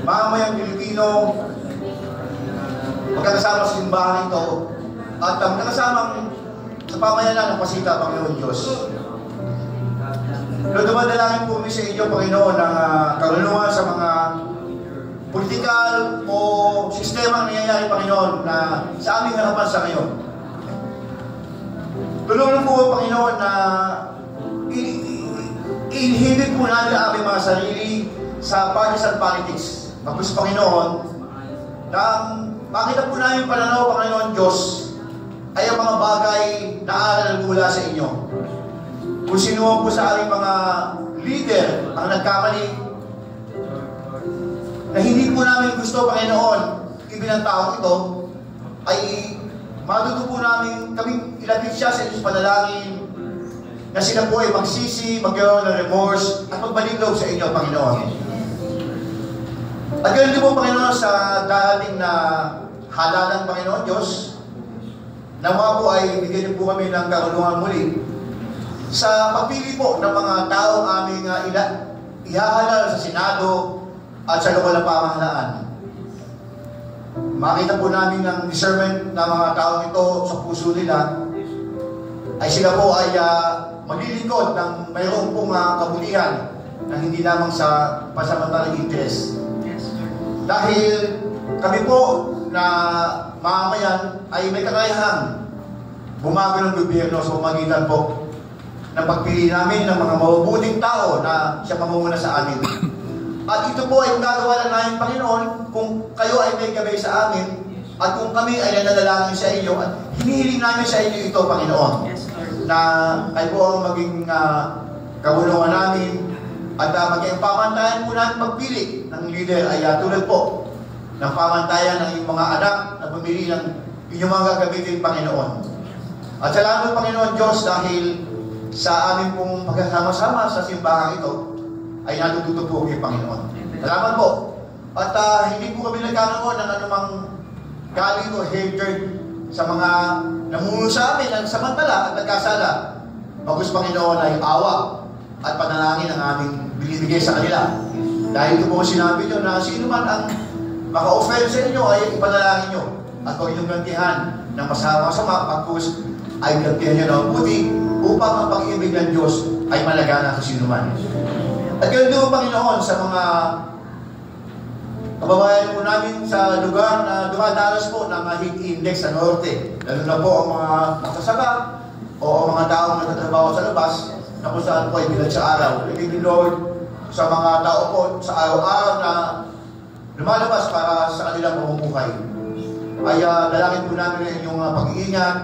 Mamamayang Pilipino, magkakasama sa simbahan ito, at magkakasamang sa pamayanan ng Pasita, Panginoon Diyos. Lord, dumadalangin po kami sa inyo, Panginoon, ng karunungan sa mga politikal o sistema ang nangyayari, Panginoon, na sa aming harapan sa ngayon. Tulungan po, Panginoon, na inhibit po natin ang aming mga sarili sa partisan politics. Tapos, Panginoon, na makita po namin pananaw, Panginoon Diyos, ay ang mga bagay na aaral mula sa inyo. Kung sino po sa aming mga leader ang nagkamali, na hindi po namin gusto, Panginoon, ibinang taong ito, ay matuto po namin kaming ilapit siya sa inyong panalangin, na sila po ay magsisi, magkaroon ng remorse, at magbalik loob sa inyo, Panginoon. At ganun din po, Panginoon, sa darating na halalan, Panginoon Diyos, nawa po ay bigyan niyo po kami ng karunungan muli sa pagpili po ng mga taong aming ihahalal sa Senado at sa lokal na pamahalaan. Makita po namin ng discernment ng mga taong ito sa puso nila, ay sila po ay maglilingkod ng mayroong pong kabutihan na hindi lamang sa pansamantalang interest. Dahil kami po na mamamayan ay may kakayahan bumago ng gobyerno sa pamagitan po ng pagpili namin ng mga mabubuting tao na siya mamumuna sa amin. At ito po ay gagawa lang namin, Panginoon, kung kayo ay may gabay sa amin at kung kami ay nananalangin sa inyo at hinihiling namin sa inyo ito, Panginoon, na kayo po ang maging kabulungan namin. At maging pamantayan po natin magpili ng leader ay tulad po ng pamantayan ng inyong mga anak na pumili ng inyong mga gagamitin, Panginoon. At salamat, Panginoon Diyos, dahil sa amin pong pagkasama-sama sa simbahan ito ay natututo po kay Panginoon. Salamat po. At hindi po kami nagkakaroon ng anumang galit o hatred sa mga namumuno sa amin ng samantala at nagkasala. Bagus, Panginoon, ay awa at panalangin ang aming binibigay sa kanila. Dahil ito po sinabi nyo na sino man ang maka-offend sa inyo ay ipanalangin nyo. At huwag inyong gantihan ng masama-sama pagkus ay gantihan nyo na mabuti upang ang pag-ibig ng Diyos ay malagana sa sino man. At ganun din, Panginoon, sa mga kababayan po namin sa lugar na dumadanas po ng heat index sa norte. Lalo na po ang mga magsasaka o ang mga taong nagtatrabaho sa labas na kung saan po ay bilad sa araw. Ibig Lord, sa mga tao po sa araw-araw na lumalabas para sa kanilang pamumuhay. Ay dalangin po namin ang inyong pag-iingat,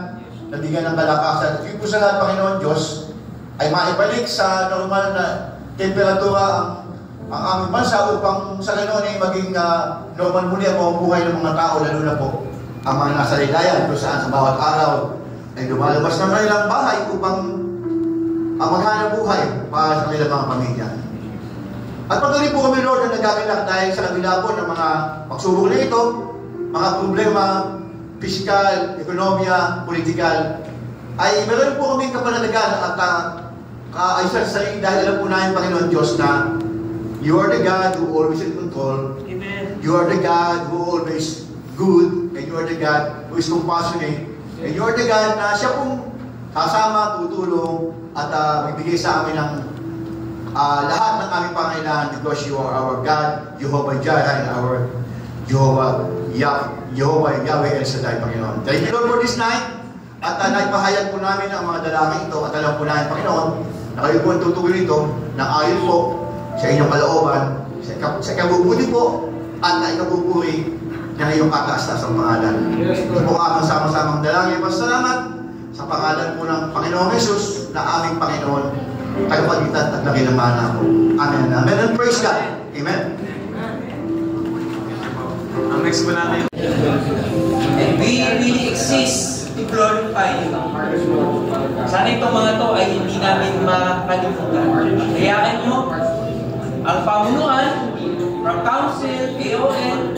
nabigyan ng kalakasan. At po sa lahat, Panginoon Diyos, ay maibalik sa normal na temperatura ang aming bansa upang sa ganoon ay maging normal muli ang pamumuhay ng mga tao, lalo na po ang mga nasa ligayan kung saan sa bawat araw ay lumalabas ng kanilang bahay upang ang maghanap buhay para sa kanilang mga pamilya. At patuloy po kami, Lord, na nagkakalak dahil sa kabila po ng mga pagsubok na ito, mga problema, pisikal, ekonomiya, politikal, ay meron po kami kapanalagan at kaayusan sa sarili dahil alam po namin, Panginoon Diyos, na You are the God who always in control. Amen. You are the God who always good. And you are the God who is compassionate. And you are the God na siya pong kasama, tutulong, at magbigay sa amin ng lahat ng aming pangailangan because you are our God, Jehovah Jireh, and our Jehovah Yahweh El Shaddai, Panginoon. Thank you, Lord, for this night. At naipahayag po namin ang mga dalangin ito at alam po namin, Panginoon, na kayo po ang tutuloy nito ng ayon po sa inyong kalooban, sa ikabubuti po at na ikabuburi ng iyong kataas-taas ang pangalan. Ito po ang sama-samang dalangin. Pasalamat sa pangalan po ng Panginoong Jesus na aming Panginoon, kalupagitan at nakinamana po. Amen. Amen. And praise God. Amen. Ang next po natin. And we really exist to glorify you. Sana itong mga to ay hindi namin makalimutan. Hayaan nyo ang pamunuan from council, AON,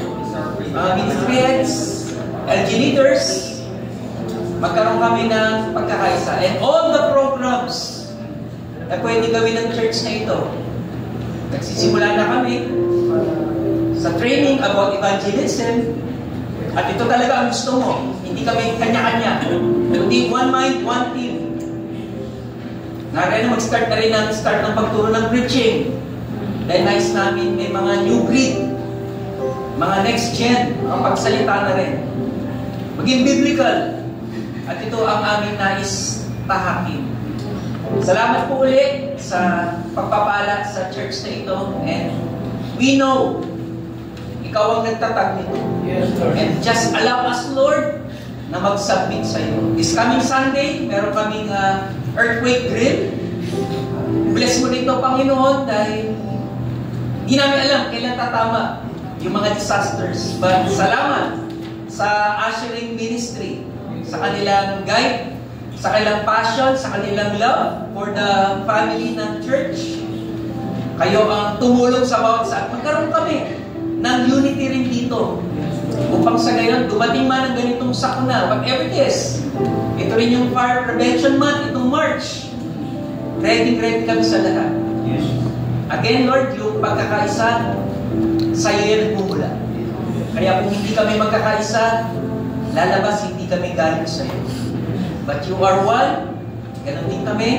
mga ministry heads, LG leaders, magkaroon kami ng pagkakaisa. And all the programs na pwede gawin ng church na ito, nagsisimula na kami sa training about evangelism. At ito talaga ang gusto mo. Hindi kami kanya-kanya. Kundi one mind, one team. Narin na mag-start na rin ng pagturo ng preaching. Dahil nais namin may mga new breed, mga next gen, ang pagsalita na rin. Maging biblical. At ito ang aming nais tahakin. Salamat po ulit sa pagpapala sa church na ito. And we know ikaw ang nagtatag nito. Yes, Lord. And just allow us, Lord, na mag-submit sa iyo. This coming Sunday, meron kaming earthquake drill. Bless mo nito, Panginoon, dahil hindi namin alam kailan tatama yung mga disasters. But salamat sa ushering ministry, sa kanilang guide, sa kanilang passion, sa kanilang love for the family ng church. Kayo ang tumulong sa bawat saan. Magkaroon kami ng unity rin dito. Upang sa gayon, dumating man ang ganitong sakuna, whatever it is. Ito rin yung Fire Prevention Month, itong March. Ready kami sa lahat. Yes. Again, Lord, yung pagkakaisa, sa iyo yan nagmumula. Kaya kung hindi kami magkakaisa, lalabas hindi kami galing sa iyo. But you are one, ganun din kami,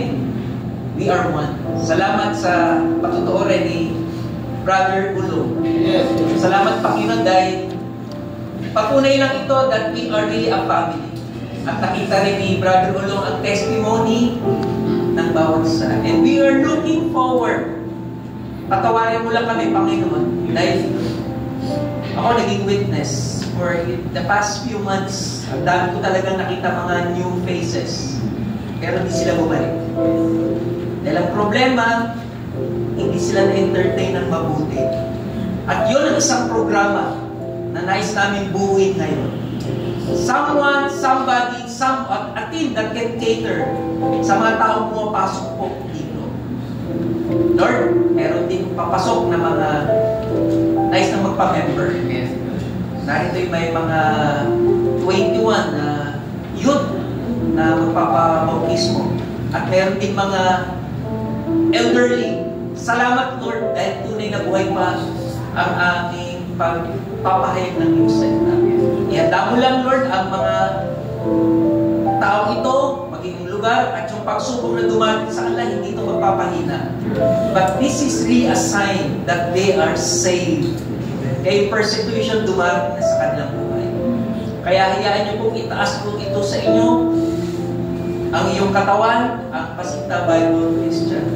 we are one. Salamat sa patutuo rin ni Brother Ulo. Yes. Salamat, Panginoon, dahil patunay lang ito that we are really a family. At nakita rin ni Brother Ulong ang testimony ng bawat isa. And we are looking forward. Patawarin mo lang kami, Panginoon, dahil ako naging witness for the past few months. Ang dami ko talagang nakita mga new faces. Pero hindi sila bumalik. Dahil ang problema, hindi sila na-entertain ng mabuti. At yun ang isang programa na nais namin buuin ngayon. Someone, somebody, a team that can cater sa mga taong pumapasok po dito. Lord, meron din papasok na mga nais na magpa-member. Narito may mga 21 na youth na magpapabautismo. At meron din mga elderly. Salamat, Lord, dahil tunay na buhay pa ang aming pagpapahayag ng iyong salita. Ihanda mo lang, Lord, ang mga taong ito, magiging lugar, at yung pagsubok na dumating sa kanila, hindi ito magpapahina. But this is really a sign that they are saved. Kaya persecution dumating na sa kanilang buhay. Kaya hayaan niyo pong itaas po ito sa inyo, ang iyong katawan, ang Pasinta Bible Christian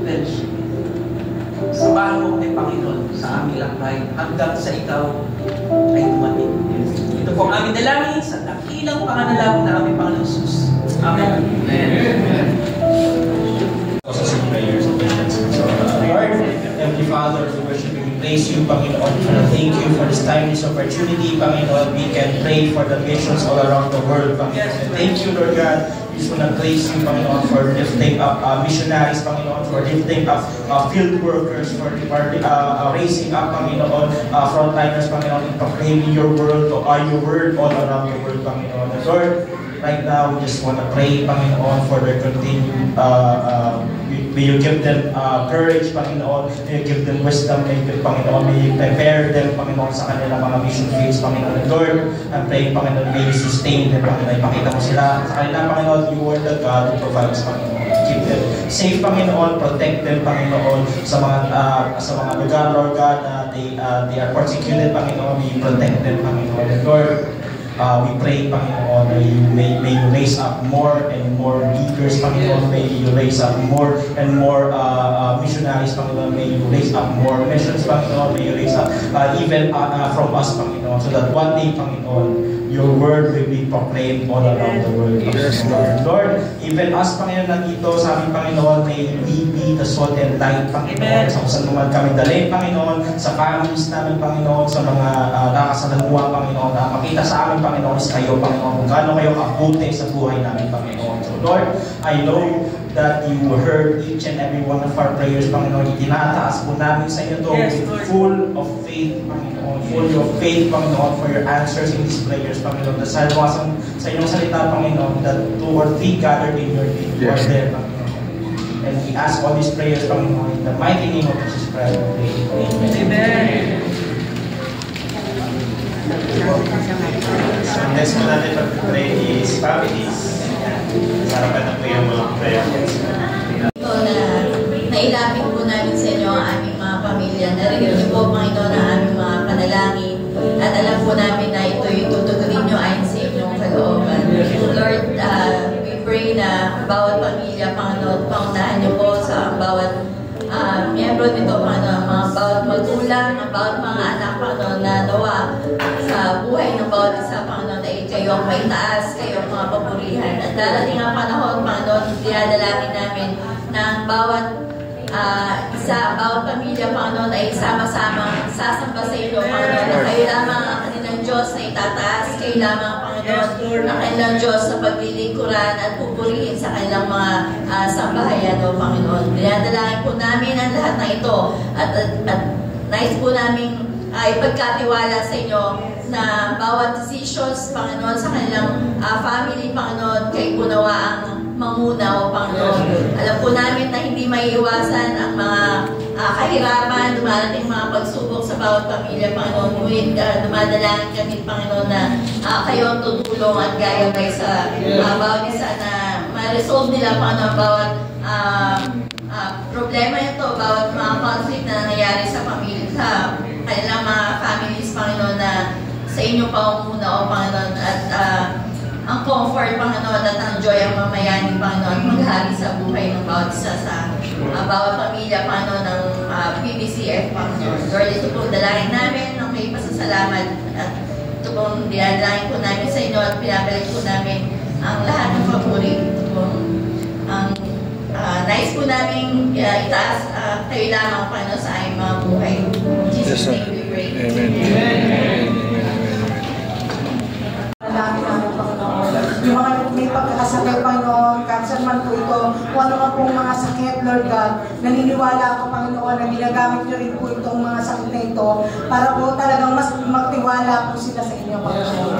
Fellowship. Samahan mo kami, Panginoon, sa aming lakbay hanggang sa ikaw ay dumating. Ito po ang aming dalangin sa dakilang panganalangin na aming Panginoon Jesus. Amen. Amen. Also some prayers of Lord, Heavenly Father, we worship you, we praise you, Panginoon. Thank you for this time, this opportunity, Panginoon. We can pray for the nations all around the world, Panginoon. Thank you, Lord God. We just want to praise you, Panginoon, for lifting up missionaries, Panginoon, for lifting up field workers, for raising up, Panginoon, frontliners, Panginoon, in proclaiming your word all around the world, Panginoon. Lord, right now, we just want to pray, Panginoon, for their continued may you give them courage, Panginoon. May you give them wisdom, Panginoon. May you prepare them, Panginoon, sa kanilang mga mission fields, Panginoon. Lord, I'm praying, Panginoon, may you sustain them, Panginoon. Ipakita mo sila sa kanila, Panginoon. You are the God who provides, Panginoon. Keep them safe, Panginoon. Protect them, Panginoon, sa mga lugar, Lord God, na they are persecuted, Panginoon. May you protect them, Panginoon. And Lord, we pray, Panginoon, may you raise up more and more leaders, Panginoon. May you raise up more and more missionaries, Panginoon. May you raise up more missions, Panginoon. May you raise up even from us, Panginoon, so that one day, Panginoon, your word will be proclaimed all around the world. Yes, Lord. Lord, even us, Panginoon, nandito sa aming Panginoon, may we be the salt and light, Panginoon, sa kung saan naman kami dalhin, Panginoon, sa families namin, Panginoon, sa mga nakasalamuha, Panginoon, na makita sa amin, Panginoon, is kayo, Panginoon, kung gaano kayo kabuti sa buhay namin, Panginoon. So, Lord, I know that you heard each and every one of our prayers, Panginoon. Itinataas po namin sa inyo to full of faith, Panginoon. Full of faith, Panginoon, for your answers in these prayers, Panginoon. Dahil sa inyong salita, Panginoon, that 2 or 3 gathered in your name, you are there, Panginoon. And we ask all these prayers, Panginoon, in the mighty name of Jesus Christ. Amen. Amen. So, next po natin pag-pray is families. Sa harapan na po yung mga prayer. Ito na nailapit po namin sa inyo ang aming mga pamilya. Narinig niyo po, Panginoon, ang aming mga panalangin. At alam po namin na ito yung tutugunin nyo ayon sa inyong kalooban. Lord, we pray na bawat pamilya, Panginoon, pangunahan niyo po sa bawat miyembro nito, Panginoon, mga bawat magulang, ang bawat mga anak, Panginoon, na nawa sa buhay ng bawat isa, Panginoon, ay kayo ang may taas, kayo ang mga papurihan. At darating ang panahon, Panginoon, dinadalangin namin na bawat isa, bawat pamilya, Panginoon, ay sama-sama sasamba sa iyo, Panginoon, na kayo lamang ang kanilang Diyos na itataas, kayo lamang, Panginoon, ang kanilang Diyos sa paglilingkuran at pupurihin sa kanilang mga sambahayan, o Panginoon. Dinadalangin po namin ang lahat ng ito at nais po namin ipagkatiwala sa inyo na bawat decisions, Panginoon, sa kanilang family, Panginoon, kayo po nawa ang mamuna, o Panginoon. Alam po namin na hindi maiiwasan ang mga kahirapan, dumarating mga pagsubok sa bawat pamilya, Panginoon. Ngunit dumadalangin kami, Panginoon, na kayo ang tutulong at gayabay sa bawat isa na ma-resolve nila, Panginoon, bawat problema ito, bawat mga conflict na nangyayari sa pamilya, sa kanilang mga families, Panginoon, na sa inyo pa muna, o Panginoon, at ang comfort, Panginoon, at ang joy ang mamayanin, Panginoon, maghari sa buhay ng bawat isa sa bawat pamilya, Panginoon, ng PBCF, Panginoon. Lord, ito pong dalangin namin ng may pasasalamat, at ito pong dinadalangin po namin sa inyo, at pinabalik po namin ang lahat ng papuri. Ito pong nais po namin itaas kayo lamang, Panginoon, sa aming mga buhay. In Jesus' name we pray. Amen. Namin namin, Panginoon. Yung mga may pagkakasakit, Panginoon, cancer man po ito, kung ano man pong mga sakit, Lord God, naniniwala ako, Panginoon, na ginagamit nyo rin po itong mga sakit na ito para po talagang mas magtiwala po sila sa inyo, Panginoon.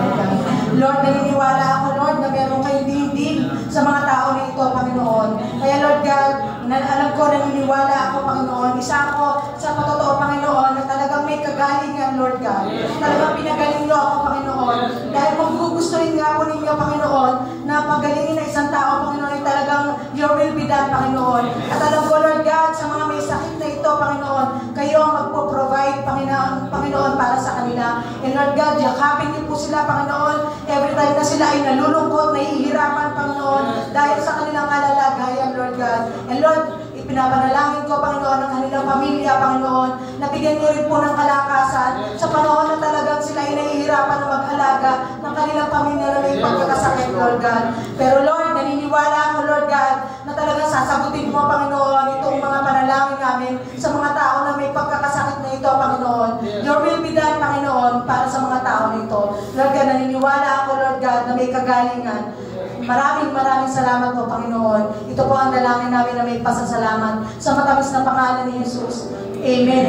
Lord, naniniwala ako, Lord, na meron kayong dinig sa mga tao na ito, Panginoon. Kaya, Lord God, alam ko, naniniwala ako, Panginoon. Isa ako sa patotoo, Panginoon, na talagang may kagalingan, Lord God. Talagang pinagaling nyo ako, Panginoon. Dahil kung gugustuhin nga po ninyo, Panginoon, na pagalingin na isang tao, Panginoon, ay talagang your will be done, Panginoon. At alam ko, Lord God, sa mga may sakit na ito, Panginoon, kayo ang magpo-provide, Panginoon, para sa kanila. And Lord God, yakapin niyo po sila, Panginoon, every time na sila ay nalulungkot, nahihirapan, Panginoon, dahil sa kanilang kalalagayan, Lord God. And Lord, ipinapanalangin ko, Panginoon, ang kanilang pamilya, Panginoon, na bigyan niyo rin po ng kalakasan sa panahon na talagang sila ay nahihirapan na mag-alaga ng kanilang pamilya na may pagkakasakit, Lord God. Pero Lord, naniniwala ako, Lord God, na talagang sasagutin mo, Panginoon, itong mga panalangin namin sa mga tao na may pagkakasakit na ito, Panginoon. Your will be done, Panginoon, para sa mga tao na ito. Lord God, naniniwala ako, Lord God, na may kagalingan. Maraming salamat po, Panginoon. Ito po ang dalangin namin na may pasasalamat sa matamis na pangalan ni Jesus. Amen.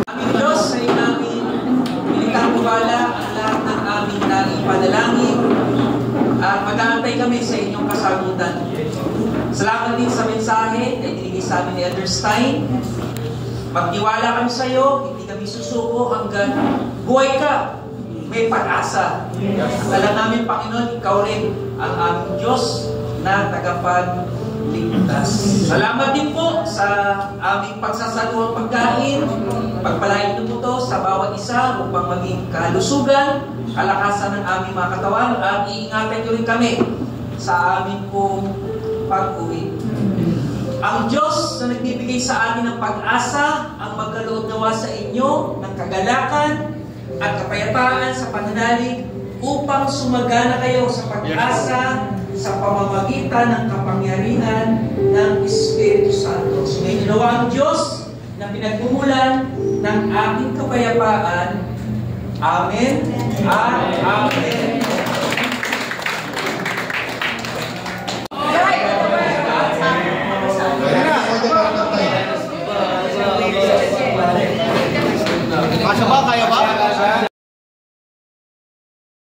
Aming Diyos ay aming mag-aantay kami sa inyong kasagutan. Salamat din sa mensahe na ibinigay sa amin ni Elder Stein. Magtiwala kami sa iyo, hindi kami susuko hanggang buhay ka. May pag-asa. Alam namin, Panginoon, ikaw rin ang aming Diyos na tagapagligtas. Salamat din po sa aming pagsasaluang pagkain. Pagpalain niyo po ito sa bawat isa upang maging kalusugan, kalakasan ng aming mga katawan, at iingatan niyo rin kami sa aming pong pag-uwi. Ang Diyos na nagbibigay sa atin ng pag-asa ang magkaloob nawa sa inyo ng kagalakan at kapayapaan sa pananalig upang sumagana kayo sa pag-asa sa pamamagitan ng kapangyarihan ng Espiritu Santo. Sumayin nawa ang Diyos na pinagmumulan ng ating kapayapaan. Amen at Amen. Kaya ba?